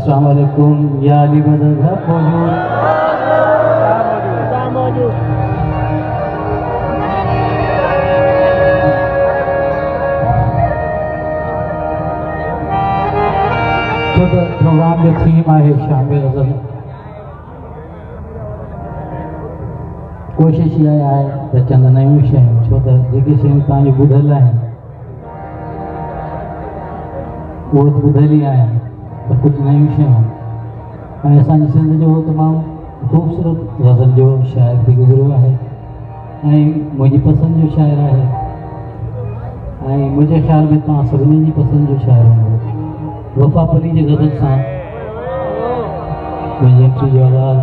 Assalamualaikum ya di badagha pojur. So the program, the theme आहे शामिल गजल. कोशिश इहा आहे त चंद नयूं शयूं, छो त जेके शयूं तव्हांजी ॿुधल आहिनि उहे ॿुधल ई आहिनि, त कुझु नयूं शयूं. ऐं असांजी सिंध जो तमामु ख़ूबसूरत गज़ल जो शाइर थी गुज़रियो आहे ऐं मुंहिंजी पसंदि जो शाइर आहे ऐं मुंहिंजे ख़्याल में तव्हां सभिनी जी पसंदि जो शाइर हूंदो. वफ़ा परी जी गज़ल सां मुंहिंजी एंट्री जो आगाज़.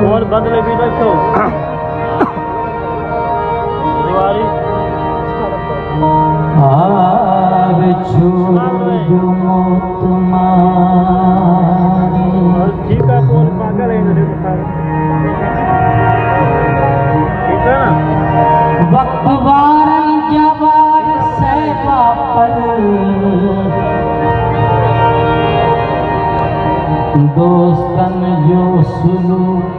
और बदले भी रखो दीवारी आवे छोड़ तुम्हारी ठीक है और पागल है ठीक है ना वक्त वार जवार से पर दोस्तन जो सुलूक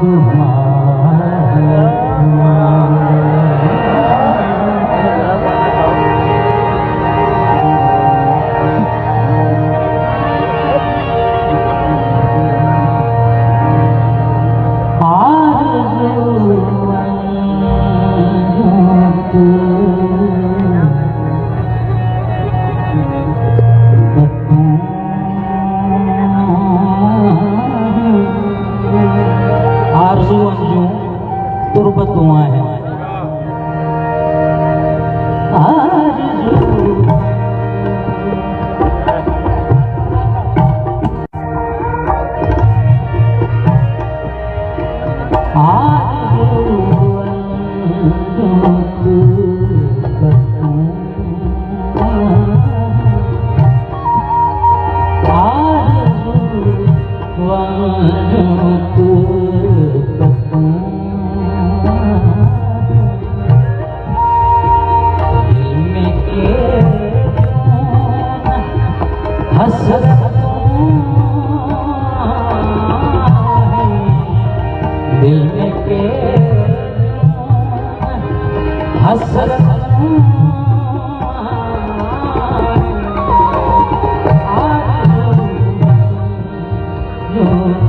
जो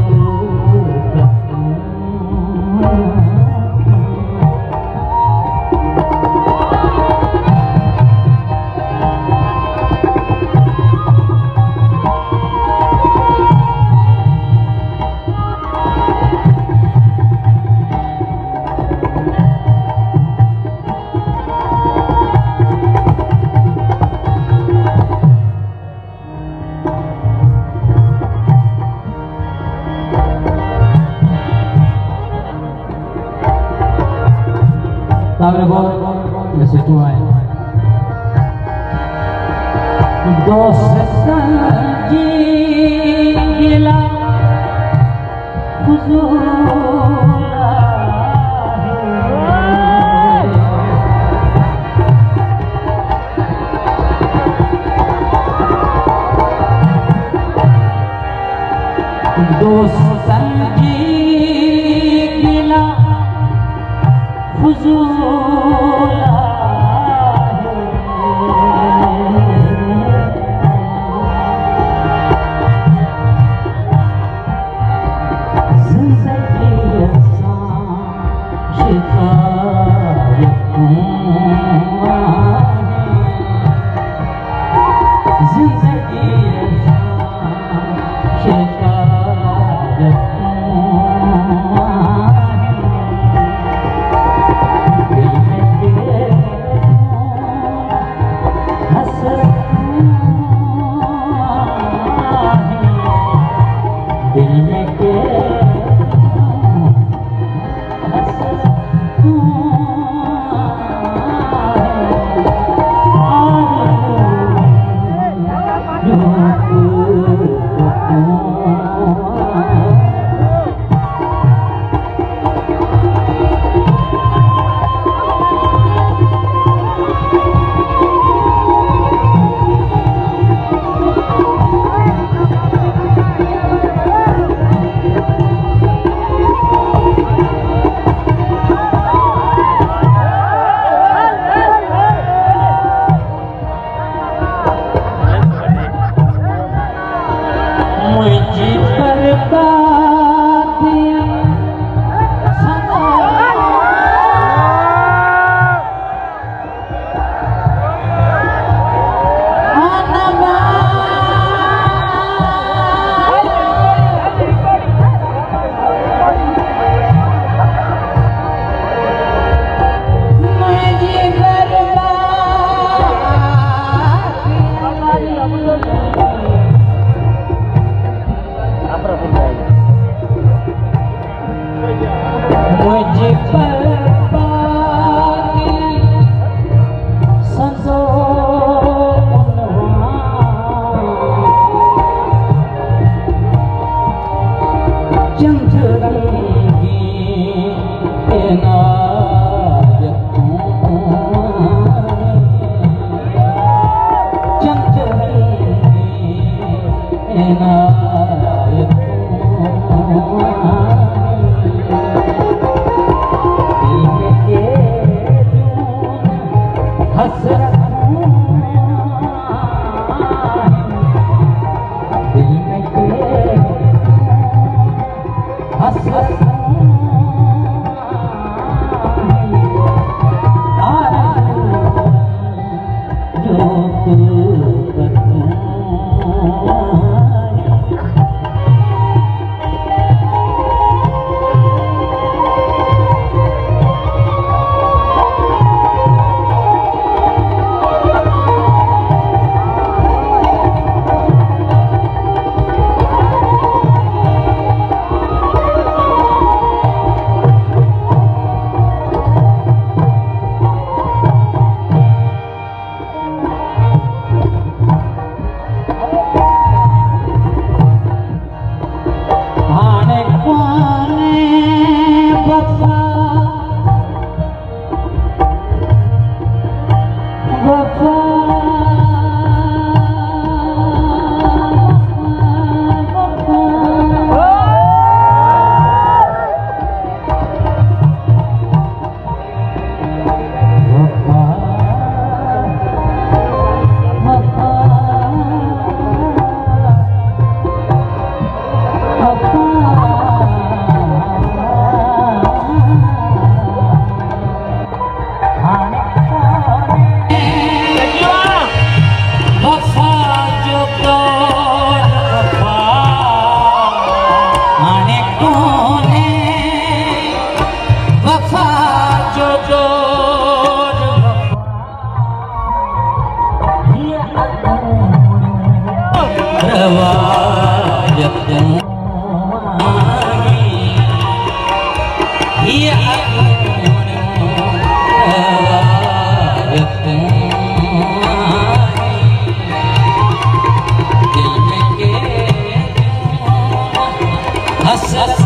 सामने बहुत जैसे तू आए दोस्त जी गिला हुजूर दोस्त जी गिला हुजूर तूने वफा जो जोड़ रवायत ये रवायत दिल में के हसरत